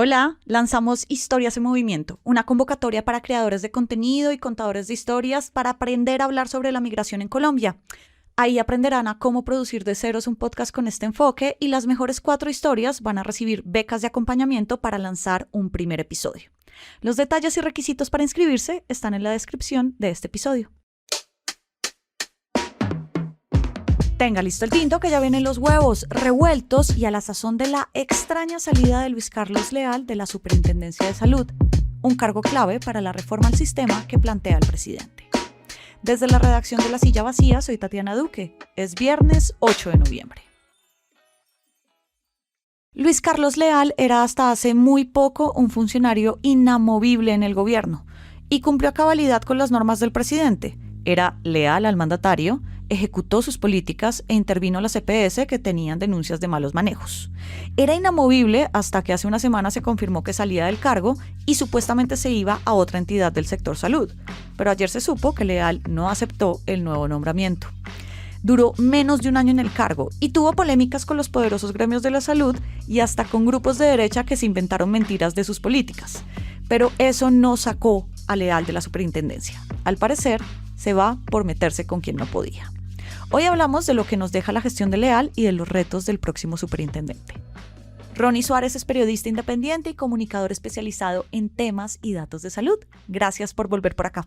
Hola, lanzamos Historias en Movimiento, una convocatoria para creadores de contenido y contadores de historias para aprender a hablar sobre la migración en Colombia. Ahí aprenderán a cómo producir de ceros un podcast con este enfoque y las mejores 4 historias van a recibir becas de acompañamiento para lanzar un primer episodio. Los detalles y requisitos para inscribirse están en la descripción de este episodio. Tenga listo el tinto que ya vienen los huevos revueltos y a la sazón de la extraña salida de Luis Carlos Leal de la Superintendencia de Salud, un cargo clave para la reforma al sistema que plantea el presidente. Desde la redacción de La Silla Vacía, soy Tatiana Duque. Es viernes 8 de noviembre. Luis Carlos Leal era hasta hace muy poco un funcionario inamovible en el gobierno y cumplió a cabalidad con las normas del presidente. Era leal al mandatario, ejecutó sus políticas e intervino en las EPS que tenían denuncias de malos manejos. Era inamovible hasta que hace una semana se confirmó que salía del cargo y supuestamente se iba a otra entidad del sector salud. Pero ayer se supo que Leal no aceptó el nuevo nombramiento. Duró menos de un año en el cargo y tuvo polémicas con los poderosos gremios de la salud y hasta con grupos de derecha que se inventaron mentiras de sus políticas. Pero eso no sacó a Leal de la superintendencia. Al parecer, se va por meterse con quien no podía. Hoy hablamos de lo que nos deja la gestión de Leal y de los retos del próximo superintendente. Ronnie Suárez es periodista independiente y comunicador especializado en temas y datos de salud. Gracias por volver por acá.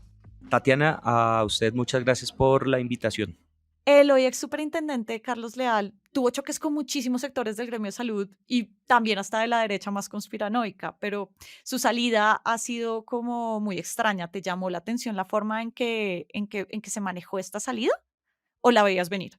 Tatiana, a usted muchas gracias por la invitación. El hoy ex superintendente Carlos Leal tuvo choques con muchísimos sectores del gremio de salud y también hasta de la derecha más conspiranoica, pero su salida ha sido como muy extraña. ¿Te llamó la atención la forma en que se manejó esta salida o la veías venir?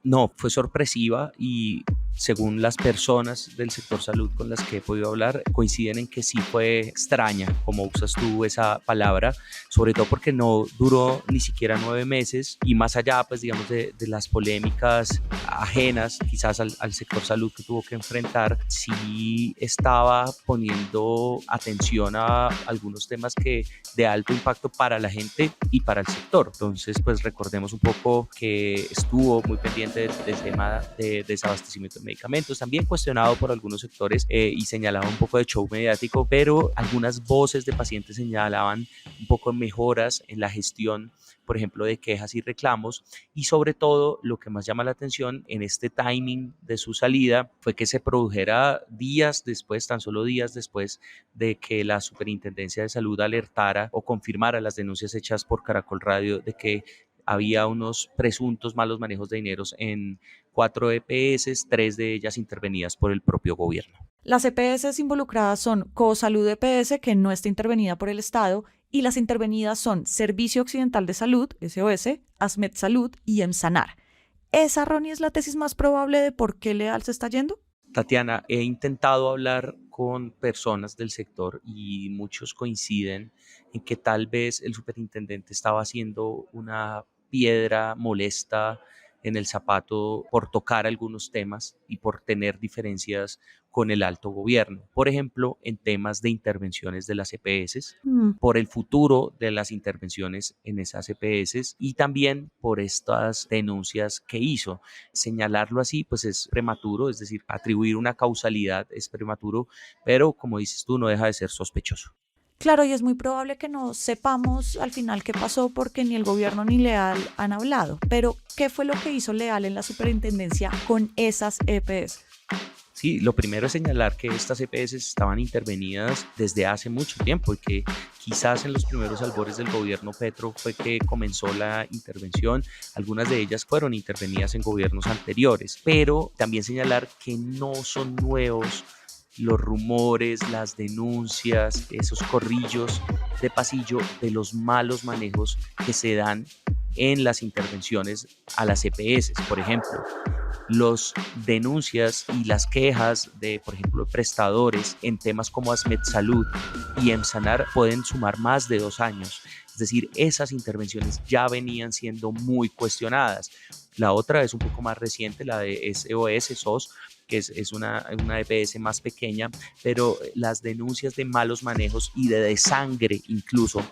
No, fue sorpresiva y según las personas del sector salud con las que he podido hablar, coinciden en que sí fue extraña, como usas tú esa palabra, sobre todo porque no duró ni siquiera 9 meses y más allá, pues digamos, de las polémicas ajenas quizás al sector salud que tuvo que enfrentar, sí estaba poniendo atención a algunos temas que de alto impacto para la gente y para el sector. Entonces, pues recordemos un poco que estuvo muy pendiente del tema de desabastecimiento de medicamentos, también cuestionado por algunos sectores y señalaba un poco de show mediático, pero algunas voces de pacientes señalaban un poco de mejoras en la gestión, por ejemplo, de quejas y reclamos, y sobre todo lo que más llama la atención en este timing de su salida fue que se produjera días después, tan solo días después de que la Superintendencia de Salud alertara o confirmara las denuncias hechas por Caracol Radio de que había unos presuntos malos manejos de dineros en 4 EPS, 3 de ellas intervenidas por el propio gobierno. Las EPS involucradas son Cosalud EPS, que no está intervenida por el Estado, y las intervenidas son Servicio Occidental de Salud, SOS, ASMED Salud y EMSANAR. ¿Esa, Ronnie, es la tesis más probable de por qué Leal se está yendo? Tatiana, he intentado hablar con personas del sector y muchos coinciden en que tal vez el superintendente estaba haciendo una piedra molesta en el zapato por tocar algunos temas y por tener diferencias con el alto gobierno. Por ejemplo, en temas de intervenciones de las EPS, por el futuro de las intervenciones en esas EPS y también por estas denuncias que hizo. Señalarlo así, pues es prematuro, es decir, atribuir una causalidad es prematuro, pero como dices tú, no deja de ser sospechoso. Claro, y es muy probable que no sepamos al final qué pasó porque ni el gobierno ni Leal han hablado. Pero, ¿qué fue lo que hizo Leal en la superintendencia con esas EPS? Sí, lo primero es señalar que estas EPS estaban intervenidas desde hace mucho tiempo y que quizás en los primeros albores del gobierno Petro fue que comenzó la intervención. Algunas de ellas fueron intervenidas en gobiernos anteriores, pero también señalar que no son nuevos los rumores, las denuncias, esos corrillos de pasillo de los malos manejos que se dan en las intervenciones a las EPS. Por ejemplo, las denuncias y las quejas de, por ejemplo, prestadores en temas como ASMED Salud y EMSANAR pueden sumar más de 2 años. Es decir, esas intervenciones ya venían siendo muy cuestionadas. La otra es un poco más reciente, la de SOS, que es una EPS más pequeña, pero las denuncias de malos manejos y de desangre incluso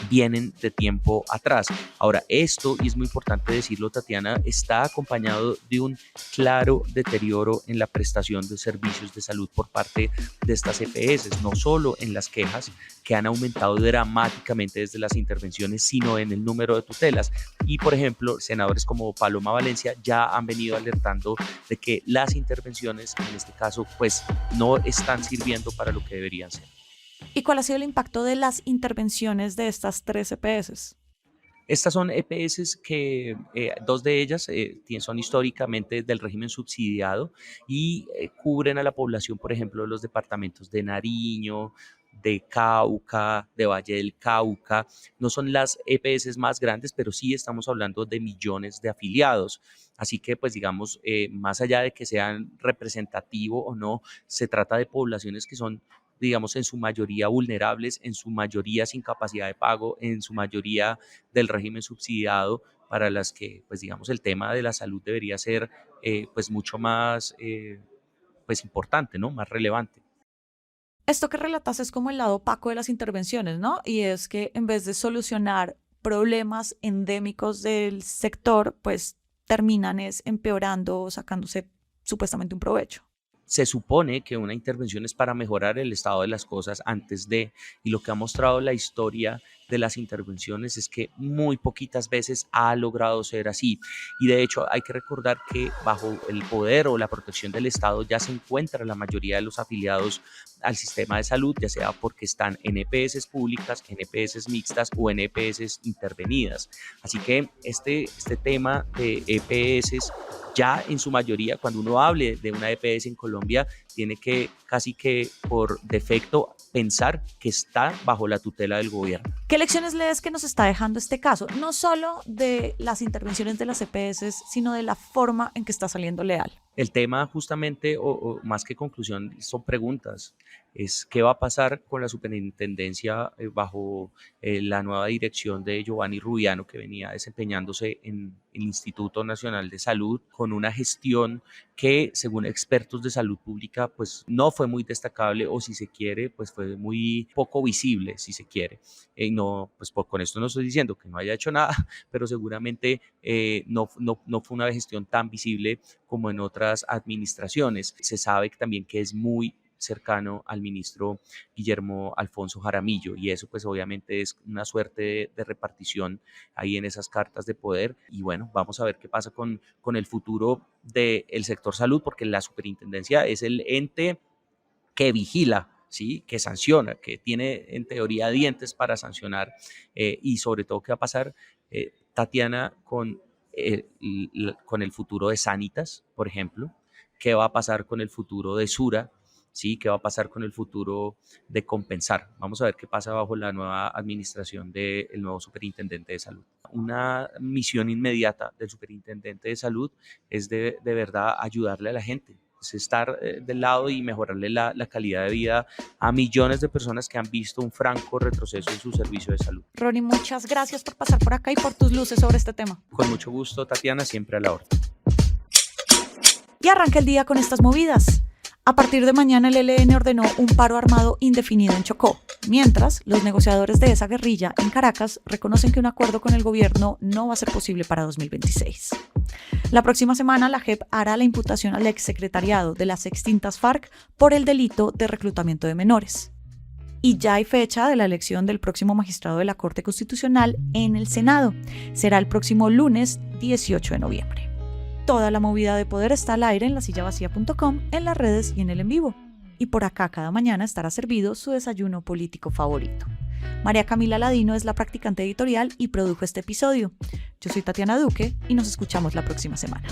vienen de tiempo atrás. Ahora, esto, y es muy importante decirlo, Tatiana, está acompañado de un claro deterioro en la prestación de servicios de salud por parte de estas EPS, no solo en las quejas, que han aumentado dramáticamente desde las intervenciones, sino en el número de tutelas. Y, por ejemplo, senadores como Paloma Valencia ya han venido alertando de que las intervenciones, en este caso, pues no están sirviendo para lo que deberían ser. ¿Y cuál ha sido el impacto de las intervenciones de estas 3 EPS? Estas son EPS que dos de ellas son históricamente del régimen subsidiado y cubren a la población, por ejemplo, de los departamentos de Nariño, de Cauca, de Valle del Cauca. No son las EPS más grandes, pero sí estamos hablando de millones de afiliados. Así que, pues digamos, más allá de que sean representativo o no, se trata de poblaciones que son, digamos, en su mayoría vulnerables, en su mayoría sin capacidad de pago, en su mayoría del régimen subsidiado, para las que, pues digamos, el tema de la salud debería ser pues mucho más pues importante, ¿no? Más relevante. Esto que relatas es como el lado opaco de las intervenciones, ¿no? Y es que en vez de solucionar problemas endémicos del sector, pues terminan empeorando o sacándose supuestamente un provecho. Se supone que una intervención es para mejorar el estado de las cosas antes de, y lo que ha mostrado la historia de las intervenciones es que muy poquitas veces ha logrado ser así. Y de hecho hay que recordar que bajo el poder o la protección del Estado ya se encuentra la mayoría de los afiliados al sistema de salud, ya sea porque están en EPS públicas, en EPS mixtas o en EPS intervenidas. Así que este tema de EPS ya en su mayoría, cuando uno hable de una EPS en Colombia, tiene que casi que por defecto pensar que está bajo la tutela del gobierno. ¿Qué lecciones lees que nos está dejando este caso? No solo de las intervenciones de las EPS, sino de la forma en que está saliendo Leal. El tema justamente, o más que conclusión, son preguntas. Es qué va a pasar con la superintendencia bajo la nueva dirección de Giovanni Rubiano, que venía desempeñándose en el Instituto Nacional de Salud, con una gestión que, según expertos de salud pública, pues no fue muy destacable, o si se quiere, pues fue muy poco visible, si se quiere. No, pues con esto no estoy diciendo que no haya hecho nada, pero seguramente no fue una gestión tan visible como en otras administraciones. Se sabe también que es muy cercano al ministro Guillermo Alfonso Jaramillo, y eso pues obviamente es una suerte de repartición ahí en esas cartas de poder. Y bueno, vamos a ver qué pasa con el futuro del sector salud, porque la superintendencia es el ente que vigila, ¿sí? Que sanciona, que tiene en teoría dientes para sancionar, y sobre todo qué va a pasar, Tatiana, con el futuro de Sanitas, por ejemplo, qué va a pasar con el futuro de Sura, ¿sí? ¿Qué va a pasar con el futuro de Compensar? Vamos a ver qué pasa bajo la nueva administración del nuevo superintendente de salud. Una misión inmediata del superintendente de salud es de verdad ayudarle a la gente, es estar del lado y mejorarle la calidad de vida a millones de personas que han visto un franco retroceso en su servicio de salud. Ronnie, muchas gracias por pasar por acá y por tus luces sobre este tema. Con mucho gusto, Tatiana, siempre a la orden. Y arranca el día con estas movidas. A partir de mañana el ELN ordenó un paro armado indefinido en Chocó, mientras los negociadores de esa guerrilla en Caracas reconocen que un acuerdo con el gobierno no va a ser posible para 2026. La próxima semana la JEP hará la imputación al exsecretariado de las extintas FARC por el delito de reclutamiento de menores. Y ya hay fecha de la elección del próximo magistrado de la Corte Constitucional en el Senado. Será el próximo lunes 18 de noviembre. Toda la movida de poder está al aire en lasillavacía.com, en las redes y en el en vivo. Y por acá cada mañana estará servido su desayuno político favorito. María Camila Ladino es la practicante editorial y produjo este episodio. Yo soy Tatiana Duque y nos escuchamos la próxima semana.